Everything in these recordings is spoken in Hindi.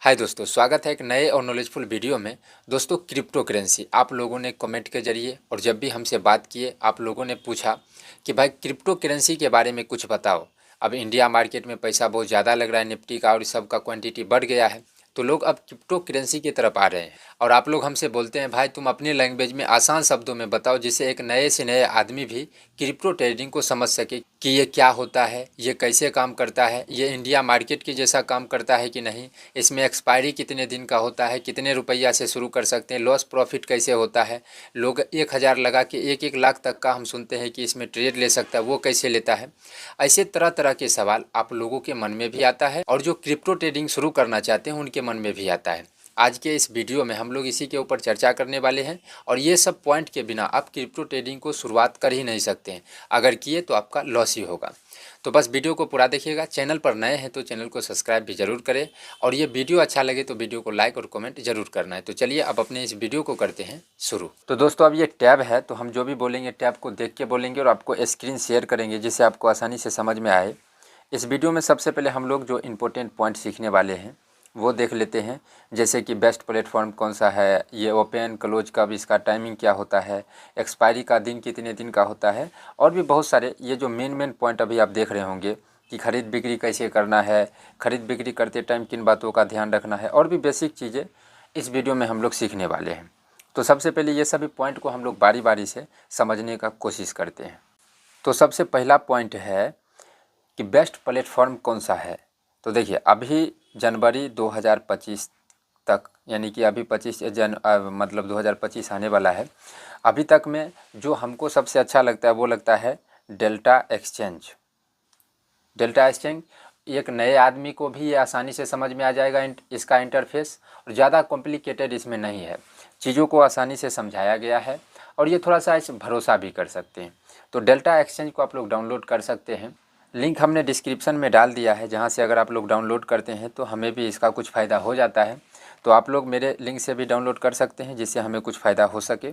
हाय दोस्तों, स्वागत है एक नए और नॉलेजफुल वीडियो में। दोस्तों, क्रिप्टो करेंसी आप लोगों ने कमेंट के जरिए और जब भी हमसे बात किए आप लोगों ने पूछा कि भाई क्रिप्टो करेंसी के बारे में कुछ बताओ। अब इंडिया मार्केट में पैसा बहुत ज़्यादा लग रहा है, निफ्टी का और इस सब का क्वांटिटी बढ़ गया है, तो लोग अब क्रिप्टो करेंसी की तरफ आ रहे हैं। और आप लोग हमसे बोलते हैं भाई तुम अपनी लैंग्वेज में आसान शब्दों में बताओ जिससे एक नए से नए आदमी भी क्रिप्टो ट्रेडिंग को समझ सके कि ये क्या होता है, ये कैसे काम करता है, ये इंडिया मार्केट के जैसा काम करता है कि नहीं, इसमें एक्सपायरी कितने दिन का होता है, कितने रुपया से शुरू कर सकते हैं, लॉस प्रॉफिट कैसे होता है, लोग 1,000 लगा के 1-1 लाख तक का हम सुनते हैं कि इसमें ट्रेड ले सकता है, वो कैसे लेता है। ऐसे तरह तरह के सवाल आप लोगों के मन में भी आता है और जो क्रिप्टो ट्रेडिंग शुरू करना चाहते हैं उनके मन में भी आता है। आज के इस वीडियो में हम लोग इसी के ऊपर चर्चा करने वाले हैं और ये सब पॉइंट के बिना आप क्रिप्टो ट्रेडिंग को शुरुआत कर ही नहीं सकते हैं। अगर किए तो आपका लॉस ही होगा। तो बस वीडियो को पूरा देखिएगा। चैनल पर नए हैं तो चैनल को सब्सक्राइब भी ज़रूर करें और ये वीडियो अच्छा लगे तो वीडियो को लाइक और कमेंट ज़रूर करना है। तो चलिए अब अपने इस वीडियो को करते हैं शुरू। तो दोस्तों, अब ये टैब है तो हम जो भी बोलेंगे टैब को देख के बोलेंगे और आपको स्क्रीन शेयर करेंगे जिससे आपको आसानी से समझ में आए। इस वीडियो में सबसे पहले हम लोग जो इम्पोर्टेंट पॉइंट सीखने वाले हैं वो देख लेते हैं, जैसे कि बेस्ट प्लेटफॉर्म कौन सा है, ये ओपन क्लोज कब, इसका टाइमिंग क्या होता है, एक्सपायरी का दिन कितने दिन का होता है, और भी बहुत सारे ये जो मेन पॉइंट अभी आप देख रहे होंगे कि खरीद बिक्री कैसे करना है, खरीद बिक्री करते टाइम किन बातों का ध्यान रखना है, और भी बेसिक चीज़ें इस वीडियो में हम लोग सीखने वाले हैं। तो सबसे पहले ये सभी पॉइंट को हम लोग बारी बारी से समझने का कोशिश करते हैं। तो सबसे पहला पॉइंट है कि बेस्ट प्लेटफॉर्म कौन सा है। तो देखिए, अभी जनवरी 2025 तक, यानी कि अभी 2025 आने वाला है, अभी तक में जो हमको सबसे अच्छा लगता है वो लगता है डेल्टा एक्सचेंज। डेल्टा एक्सचेंज एक नए आदमी को भी ये आसानी से समझ में आ जाएगा इसका इंटरफेस, और ज़्यादा कॉम्प्लिकेटेड इसमें नहीं है, चीज़ों को आसानी से समझाया गया है और ये थोड़ा सा इस भरोसा भी कर सकते हैं। तो डेल्टा एक्सचेंज को आप लोग डाउनलोड कर सकते हैं। लिंक हमने डिस्क्रिप्शन में डाल दिया है, जहाँ से अगर आप लोग डाउनलोड करते हैं तो हमें भी इसका कुछ फ़ायदा हो जाता है। तो आप लोग मेरे लिंक से भी डाउनलोड कर सकते हैं जिससे हमें कुछ फ़ायदा हो सके।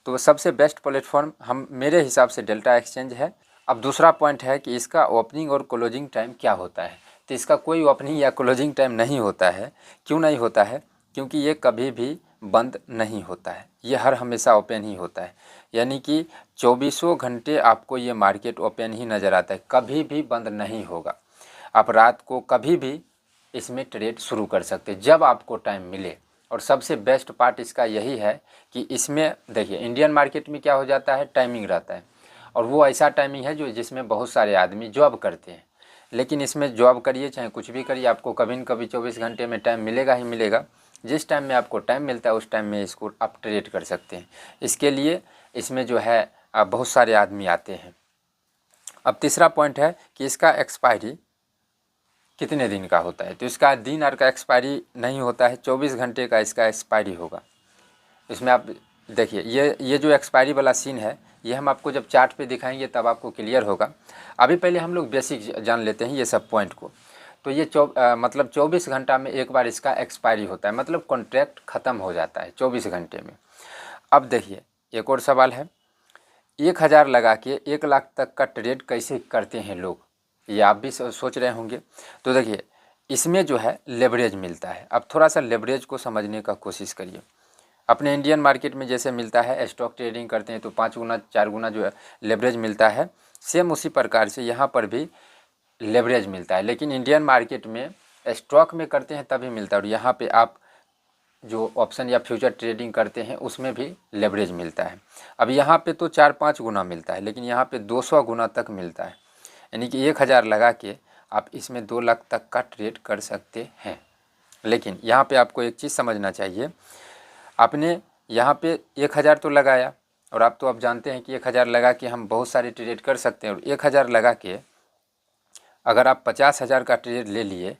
तो सबसे बेस्ट प्लेटफॉर्म हम मेरे हिसाब से डेल्टा एक्सचेंज है। अब दूसरा पॉइंट है कि इसका ओपनिंग और क्लोजिंग टाइम क्या होता है। तो इसका कोई ओपनिंग या क्लोजिंग टाइम नहीं होता है। क्यों नहीं होता है? क्योंकि ये कभी भी बंद नहीं होता है, ये हर हमेशा ओपन ही होता है। यानी कि 24 घंटे आपको ये मार्केट ओपन ही नज़र आता है, कभी भी बंद नहीं होगा। आप रात को कभी भी इसमें ट्रेड शुरू कर सकते हैं जब आपको टाइम मिले। और सबसे बेस्ट पार्ट इसका यही है कि इसमें देखिए, इंडियन मार्केट में क्या हो जाता है, टाइमिंग रहता है और वो ऐसा टाइमिंग है जो जिसमें बहुत सारे आदमी जॉब करते हैं। लेकिन इसमें जॉब करिए चाहे कुछ भी करिए, आपको कभी न कभी 24 घंटे में टाइम मिलेगा ही मिलेगा। जिस टाइम में आपको टाइम मिलता है उस टाइम में इसको आप ट्रेड कर सकते हैं। इसके लिए इसमें जो है बहुत सारे आदमी आते हैं। अब तीसरा पॉइंट है कि इसका एक्सपायरी कितने दिन का होता है। तो इसका दिन और का एक्सपायरी नहीं होता है, 24 घंटे का इसका एक्सपायरी होगा। इसमें आप देखिए, ये जो एक्सपायरी वाला सीन है ये हम आपको जब चार्ट पे दिखाएंगे तब आपको क्लियर होगा। अभी पहले हम लोग बेसिक जान लेते हैं ये सब पॉइंट को। तो ये मतलब 24 घंटा में एक बार इसका एक्सपायरी होता है, मतलब कॉन्ट्रैक्ट ख़त्म हो जाता है 24 घंटे में। अब देखिए, एक और सवाल है, 1,000 लगा के 1 लाख तक का ट्रेड कैसे करते हैं लोग, ये आप भी सोच रहे होंगे। तो देखिए, इसमें जो है लेवरेज मिलता है। अब थोड़ा सा लेवरेज को समझने का कोशिश करिए। अपने इंडियन मार्केट में जैसे मिलता है, स्टॉक ट्रेडिंग करते हैं तो 5 गुना 4 गुना जो है लेवरेज मिलता है, सेम उसी प्रकार से यहाँ पर भी लेवरेज मिलता है। लेकिन इंडियन मार्केट में स्टॉक में करते हैं तभी मिलता है, और यहाँ पे आप जो ऑप्शन या फ्यूचर ट्रेडिंग करते हैं उसमें भी लेवरेज मिलता है। अब यहाँ पे तो 4-5 गुना मिलता है, लेकिन यहाँ पे 200 गुना तक मिलता है। यानी कि 1,000 लगा के आप इसमें 2 लाख तक का ट्रेड कर सकते हैं। लेकिन यहाँ पे आपको एक चीज़ समझना चाहिए, आपने यहाँ पे 1,000 तो लगाया, और आप तो अब जानते हैं कि 1,000 लगा के हम बहुत सारे ट्रेड कर सकते हैं। और 1,000 लगा के अगर आप 50,000 का ट्रेड ले लिए,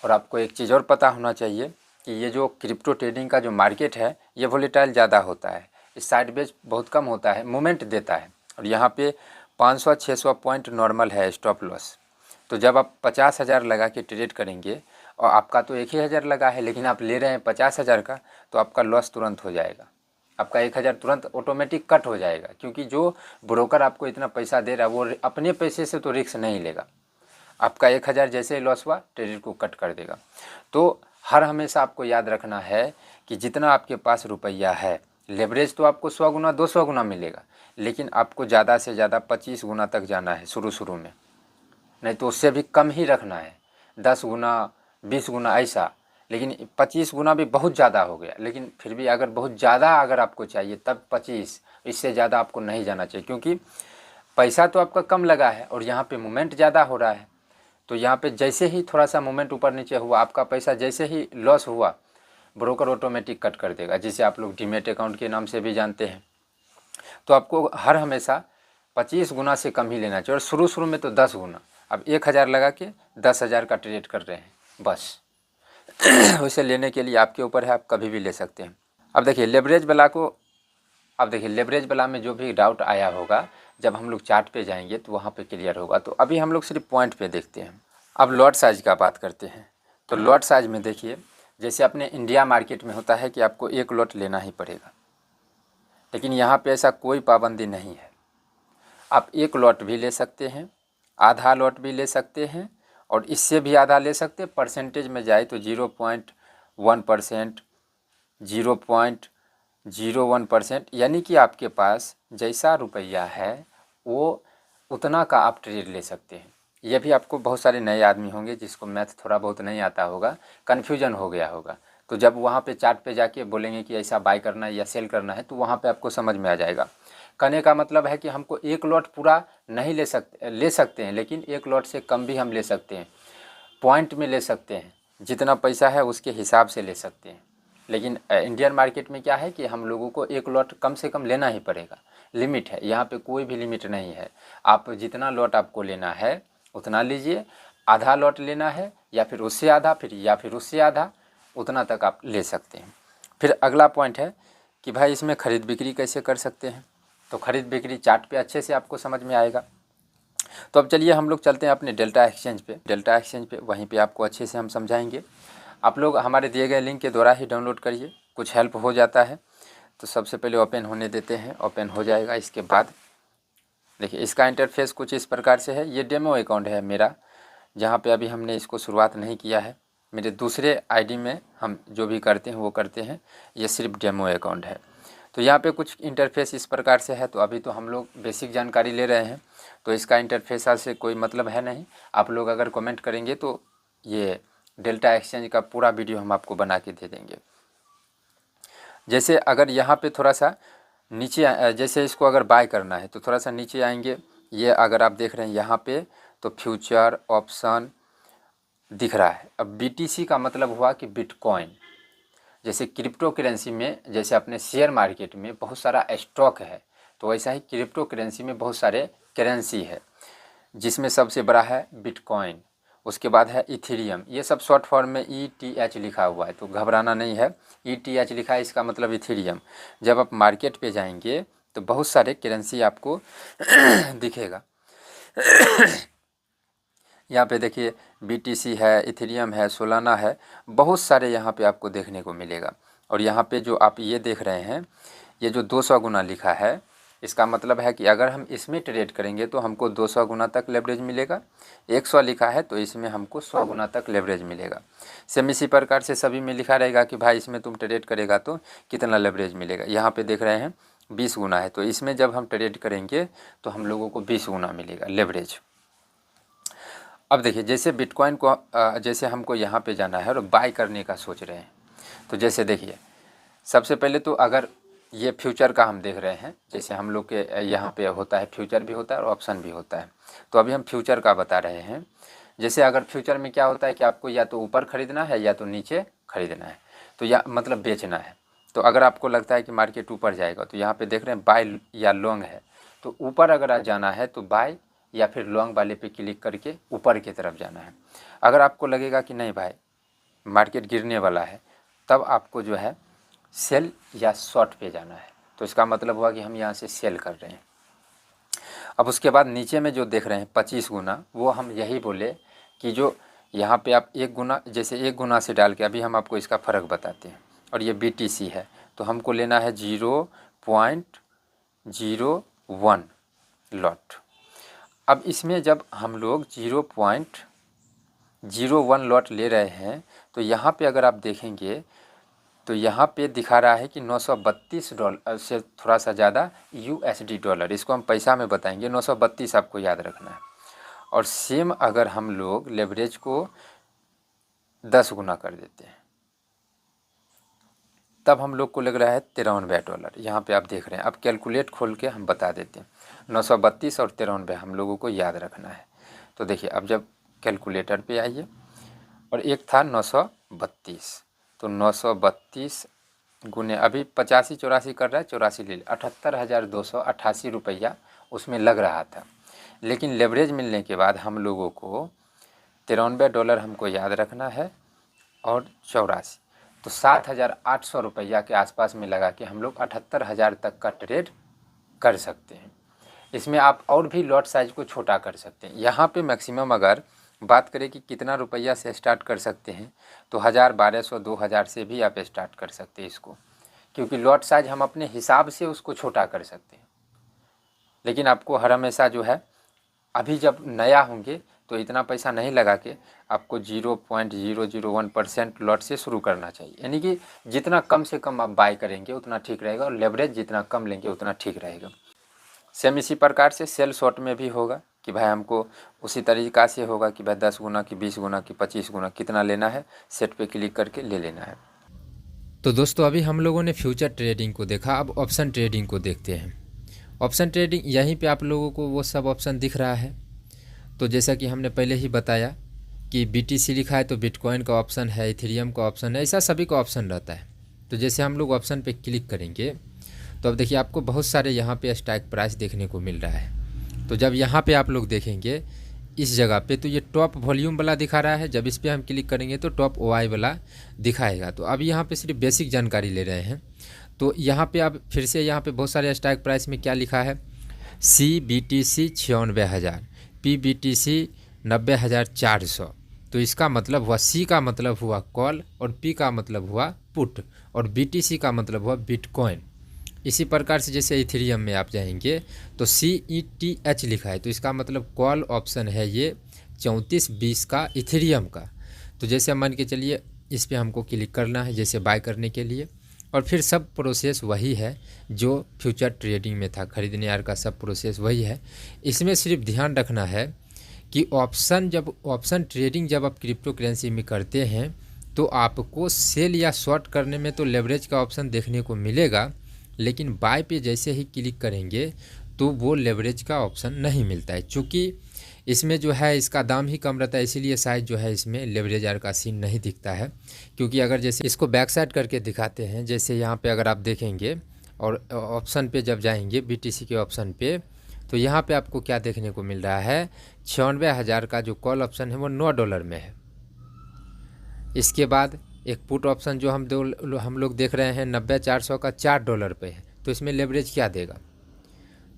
और आपको एक चीज़ और पता होना चाहिए कि ये जो क्रिप्टो ट्रेडिंग का जो मार्केट है ये वोलेटाइल ज़्यादा होता है, इस साइडवेज बहुत कम होता है, मूवमेंट देता है। और यहाँ पे 500-600 पॉइंट नॉर्मल है स्टॉप लॉस। तो जब आप 50,000 लगा के ट्रेड करेंगे और आपका तो 1,000 लगा है लेकिन आप ले रहे हैं 50,000 का, तो आपका लॉस तुरंत हो जाएगा। आपका 1,000 तुरंत ऑटोमेटिक कट हो जाएगा, क्योंकि जो ब्रोकर आपको इतना पैसा दे रहा है वो अपने पैसे से तो रिस्क नहीं लेगा। आपका 1,000 जैसे ही लॉस हुआ ट्रेड को कट कर देगा। तो हर हमेशा आपको याद रखना है कि जितना आपके पास रुपया है, लेवरेज तो आपको 100 गुना 200 गुना मिलेगा, लेकिन आपको ज़्यादा से ज़्यादा 25 गुना तक जाना है शुरू में, नहीं तो उससे भी कम ही रखना है, 10 गुना 20 गुना ऐसा। लेकिन 25 गुना भी बहुत ज़्यादा हो गया, लेकिन फिर भी अगर बहुत ज़्यादा अगर आपको चाहिए तब 25, इससे ज़्यादा आपको नहीं जाना चाहिए, क्योंकि पैसा तो आपका कम लगा है और यहाँ पे मूवमेंट ज़्यादा हो रहा है। तो यहाँ पे जैसे ही थोड़ा सा मूवमेंट ऊपर नीचे हुआ, आपका पैसा जैसे ही लॉस हुआ, ब्रोकर ऑटोमेटिक कट कर देगा, जिसे आप लोग डीमेट अकाउंट के नाम से भी जानते हैं। तो आपको हर हमेशा 25 गुना से कम ही लेना चाहिए, और शुरू में तो 10 गुना। अब 1000 लगा के 10,000 का ट्रेड कर रहे हैं बस। उसे लेने के लिए आपके ऊपर है, आप कभी भी ले सकते हैं। अब देखिए लेवरेज वाला में जो भी डाउट आया होगा, जब हम लोग चार्ट पे जाएंगे तो वहाँ पे क्लियर होगा। तो अभी हम लोग सिर्फ पॉइंट पे देखते हैं। अब लॉट साइज का बात करते हैं। तो लॉट साइज में देखिए, जैसे अपने इंडिया मार्केट में होता है कि आपको 1 लॉट लेना ही पड़ेगा, लेकिन यहाँ पे ऐसा कोई पाबंदी नहीं है। आप 1 लॉट भी ले सकते हैं, आधा लॉट भी ले सकते हैं, और इससे भी आधा ले सकते हैं। परसेंटेज में जाए तो 0.1%, 0.01%, यानी कि आपके पास जैसा रुपया है वो उतना का आप ट्रेड ले सकते हैं। ये भी आपको बहुत सारे नए आदमी होंगे जिसको मैथ थोड़ा बहुत नहीं आता होगा, कन्फ्यूजन हो गया होगा, तो जब वहाँ पे चार्ट पे जाके बोलेंगे कि ऐसा बाय करना है या सेल करना है, तो वहाँ पे आपको समझ में आ जाएगा। कहने का मतलब है कि हमको 1 लॉट पूरा नहीं ले सकते हैं, लेकिन 1 लॉट से कम भी हम ले सकते हैं, पॉइंट में ले सकते हैं, जितना पैसा है उसके हिसाब से ले सकते हैं। लेकिन इंडियन मार्केट में क्या है कि हम लोगों को 1 लॉट कम से कम लेना ही पड़ेगा, लिमिट है, यहाँ पे कोई भी लिमिट नहीं है। आप जितना लॉट आपको लेना है उतना लीजिए, आधा लॉट लेना है या फिर उससे आधा, फिर उससे आधा, उतना तक आप ले सकते हैं। फिर अगला पॉइंट है कि भाई इसमें ख़रीद बिक्री कैसे कर सकते हैं। तो ख़रीद बिक्री चार्ट पे अच्छे से आपको समझ में आएगा। तो अब चलिए हम लोग चलते हैं अपने डेल्टा एक्सचेंज पे। वहीं पे आपको अच्छे से हम समझाएंगे। आप लोग हमारे दिए गए लिंक के द्वारा ही डाउनलोड करिए, कुछ हेल्प हो जाता है। तो सबसे पहले ओपन होने देते हैं, ओपन हो जाएगा। इसके बाद देखिए इसका इंटरफेस कुछ इस प्रकार से है। ये डेमो अकाउंट है मेरा, जहाँ पे अभी हमने इसको शुरुआत नहीं किया है। मेरे दूसरे आईडी में हम जो भी करते हैं वो करते हैं, ये सिर्फ डेमो अकाउंट है। तो यहाँ पे कुछ इंटरफेस इस प्रकार से है। तो अभी तो हम लोग बेसिक जानकारी ले रहे हैं, तो इसका इंटरफेस से कोई मतलब है नहीं। आप लोग अगर कमेंट करेंगे तो ये डेल्टा एक्सचेंज का पूरा वीडियो हम आपको बना के दे देंगे। जैसे अगर यहाँ पे थोड़ा सा नीचे, जैसे इसको अगर बाय करना है तो थोड़ा सा नीचे आएंगे। ये अगर आप देख रहे हैं यहाँ पे, तो फ्यूचर ऑप्शन दिख रहा है। अब BTC का मतलब हुआ कि बिटकॉइन। जैसे क्रिप्टो करेंसी में, जैसे अपने शेयर मार्केट में बहुत सारा स्टॉक है, तो वैसा ही क्रिप्टो करेंसी में बहुत सारे करेंसी है, जिसमें सबसे बड़ा है बिटकॉइन, उसके बाद है इथेरियम। ये सब शॉर्ट फॉर्म में ETH लिखा हुआ है, तो घबराना नहीं है। ETH लिखा है, इसका मतलब इथेरियम। जब आप मार्केट पे जाएंगे तो बहुत सारे करेंसी आपको दिखेगा। यहाँ पे देखिए BTC है, इथेरियम है, सोलाना है, बहुत सारे यहाँ पे आपको देखने को मिलेगा। और यहाँ पे जो आप ये देख रहे हैं, ये जो 200 गुना लिखा है, इसका मतलब है कि अगर हम इसमें ट्रेड करेंगे तो हमको 200 गुना तक लेवरेज मिलेगा। 100 लिखा है तो इसमें हमको 100 गुना तक लेवरेज मिलेगा। सेम इसी प्रकार से सभी में लिखा रहेगा कि भाई इसमें तुम ट्रेड करेगा तो कितना लेवरेज मिलेगा। यहाँ पे देख रहे हैं 20 गुना है, तो इसमें जब हम ट्रेड करेंगे तो हम लोगों को 20 गुना मिलेगा लेवरेज। अब देखिए जैसे बिटकॉइन को जैसे हमको यहाँ पे जाना है और बाय करने का सोच रहे हैं, तो जैसे देखिए सबसे पहले तो अगर ये फ्यूचर का हम देख रहे हैं, जैसे हम लोग के यहाँ पे होता है, फ्यूचर भी होता है और ऑप्शन भी होता है। तो अभी हम फ्यूचर का बता रहे हैं। जैसे अगर फ्यूचर में क्या होता है कि आपको या तो ऊपर ख़रीदना है या तो नीचे ख़रीदना है, तो या मतलब बेचना है। तो अगर आपको लगता है कि मार्केट ऊपर जाएगा, तो यहाँ पे देख रहे हैं बाय या लॉन्ग है, तो ऊपर अगर जाना है तो बाय या फिर लॉन्ग वाले पे क्लिक करके ऊपर की तरफ जाना है। अगर आपको लगेगा कि नहीं भाई मार्केट गिरने वाला है, तब आपको जो है सेल या शॉर्ट पे जाना है। तो इसका मतलब हुआ कि हम यहाँ से सेल कर रहे हैं। अब उसके बाद नीचे में जो देख रहे हैं 25 गुना, वो हम यही बोले कि जो यहाँ पे आप 1 गुना, जैसे 1 गुना से डाल के, अभी हम आपको इसका फ़र्क बताते हैं। और ये BTC है, तो हमको लेना है 0.01 लॉट। अब इसमें जब हम लोग 0.01 0.01 लॉट ले रहे हैं तो यहाँ पे अगर आप देखेंगे तो यहाँ पे दिखा रहा है कि $932 से थोड़ा सा ज़्यादा USD डॉलर। इसको हम पैसा में बताएंगे, 932 आपको याद रखना है। और सेम अगर हम लोग लेवरेज को 10 गुना कर देते हैं तब हम लोग को लग रहा है $93। यहाँ पे आप देख रहे हैं। अब कैलकुलेट खोल के हम बता देते हैं। 932 और 93 हम लोगों को याद रखना है। तो देखिए, अब जब कैलकुलेटर पे आइए और एक था 932, तो 932 गुने अभी 85-84 कर रहा है, 84 ले 78,288 रुपया उसमें लग रहा था। लेकिन लेवरेज मिलने के बाद हम लोगों को $93 हमको याद रखना है और 84, तो 7,800 रुपया के आसपास में लगा के हम लोग 78,000 तक का ट्रेड कर सकते हैं। इसमें आप और भी लॉट साइज को छोटा कर सकते हैं। यहाँ पे मैक्सिमम अगर बात करें कि कितना रुपया से स्टार्ट कर सकते हैं तो 1,000, 1,200, 2,000 से भी आप स्टार्ट कर सकते हैं इसको, क्योंकि लॉट साइज हम अपने हिसाब से उसको छोटा कर सकते हैं। लेकिन आपको हर हमेशा जो है, अभी जब नया होंगे तो इतना पैसा नहीं लगा के आपको 0.001% लॉट से शुरू करना चाहिए। यानी कि जितना कम से कम आप बाय करेंगे उतना ठीक रहेगा और लेवरेज जितना कम लेंगे उतना ठीक रहेगा। सेम इसी प्रकार से सेल शॉर्ट में भी होगा कि भाई हमको उसी तरीक़ा से होगा कि भाई 10 गुना की 20 गुना की 25 गुना कितना लेना है, सेट पे क्लिक करके ले लेना है। तो दोस्तों, अभी हम लोगों ने फ्यूचर ट्रेडिंग को देखा, अब ऑप्शन ट्रेडिंग को देखते हैं। ऑप्शन ट्रेडिंग, यहीं पे आप लोगों को वो सब ऑप्शन दिख रहा है। तो जैसा कि हमने पहले ही बताया कि BTC लिखा है तो बिटकॉइन का ऑप्शन है, इथेरियम का ऑप्शन है, ऐसा सभी का ऑप्शन रहता है। तो जैसे हम लोग ऑप्शन पे क्लिक करेंगे तो अब देखिए आपको बहुत सारे यहाँ पे स्ट्राइक प्राइस देखने को मिल रहा है। तो जब यहाँ पे आप लोग देखेंगे इस जगह पे तो ये टॉप वॉल्यूम वाला दिखा रहा है, जब इस पर हम क्लिक करेंगे तो टॉप OI वाला दिखाएगा। तो अब यहाँ पे सिर्फ बेसिक जानकारी ले रहे हैं। तो यहाँ पे अब फिर से यहाँ पे बहुत सारे स्ट्राइक प्राइस में क्या लिखा है, CBTC 96,000, PBTC 90,400। तो इसका मतलब हुआ, C का मतलब हुआ कॉल और P का मतलब हुआ पुट और BTC का मतलब हुआ बिटकॉइन। इसी प्रकार से जैसे इथेरियम में आप जाएंगे तो CETH लिखा है, तो इसका मतलब कॉल ऑप्शन है ये 3420 का इथेरियम का। तो जैसे मान के चलिए इस पर हमको क्लिक करना है जैसे बाय करने के लिए, और फिर सब प्रोसेस वही है जो फ्यूचर ट्रेडिंग में था, खरीदने यार का सब प्रोसेस वही है। इसमें सिर्फ ध्यान रखना है कि ऑप्शन ट्रेडिंग जब आप क्रिप्टो करेंसी में करते हैं तो आपको सेल या शॉर्ट करने में तो लेवरेज का ऑप्शन देखने को मिलेगा, लेकिन बाय पे जैसे ही क्लिक करेंगे तो वो लेवरेज का ऑप्शन नहीं मिलता है। चूँकि इसमें जो है इसका दाम ही कम रहता है, इसीलिए शायद जो है इसमें लेवरेज आर का सीन नहीं दिखता है। क्योंकि अगर जैसे इसको बैक साइड करके दिखाते हैं, जैसे यहाँ पे अगर आप देखेंगे और ऑप्शन पे जब जाएंगे BTC के ऑप्शन पे, तो यहाँ पे आपको क्या देखने को मिल रहा है, 96,000 का जो कॉल ऑप्शन है वो $9 में है। इसके बाद एक पुट ऑप्शन जो हम लोग देख रहे हैं 90,400 का $4 पे है। तो इसमें लेवरेज क्या देगा।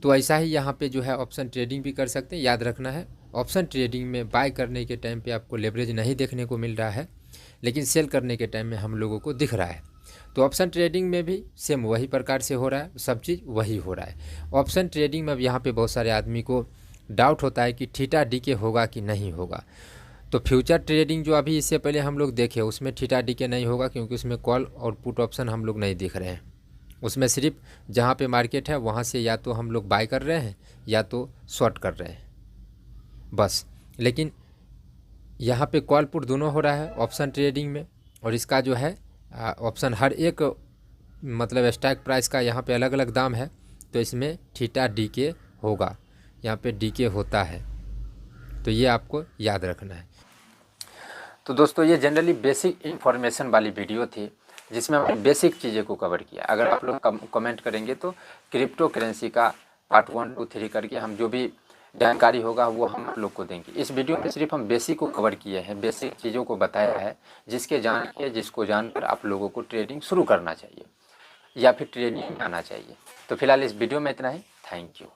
तो ऐसा ही यहाँ पे जो है ऑप्शन ट्रेडिंग भी कर सकते हैं। याद रखना है, ऑप्शन ट्रेडिंग में बाय करने के टाइम पे आपको लेवरेज नहीं देखने को मिल रहा है, लेकिन सेल करने के टाइम में हम लोगों को दिख रहा है। तो ऑप्शन ट्रेडिंग में भी सेम वही प्रकार से हो रहा है, सब चीज़ वही हो रहा है। ऑप्शन ट्रेडिंग में अब यहाँ पे बहुत सारे आदमी को डाउट होता है कि थीटा डीके होगा कि नहीं होगा। तो फ्यूचर ट्रेडिंग जो अभी इससे पहले हम लोग देखे उसमें थीटा डीके नहीं होगा, क्योंकि उसमें कॉल और पुट ऑप्शन हम लोग नहीं दिख रहे हैं। उसमें सिर्फ जहाँ पे मार्केट है वहाँ से या तो हम लोग बाय कर रहे हैं या तो शॉर्ट कर रहे हैं बस। लेकिन यहाँ पे कॉल पुट दोनों हो रहा है ऑप्शन ट्रेडिंग में, और इसका जो है ऑप्शन हर एक मतलब स्ट्राइक प्राइस का यहाँ पे अलग अलग दाम है। तो इसमें थीटा डीके होगा, यहाँ पे डीके होता है, तो ये आपको याद रखना है। तो दोस्तों, ये जनरली बेसिक इन्फॉर्मेशन वाली वीडियो थी जिसमें हमने बेसिक चीज़ें को कवर किया। अगर आप लोग कमेंट करेंगे तो क्रिप्टो करेंसी का पार्ट 1, 2, 3 करके हम जो भी जानकारी होगा वो हम आप लोग को देंगे। इस वीडियो में सिर्फ हम बेसिक को कवर किए हैं, बेसिक चीज़ों को बताया है जिसको जानकर आप लोगों को ट्रेडिंग शुरू करना चाहिए या फिर ट्रेडिंग आना चाहिए। तो फिलहाल इस वीडियो में इतना ही। Thank you.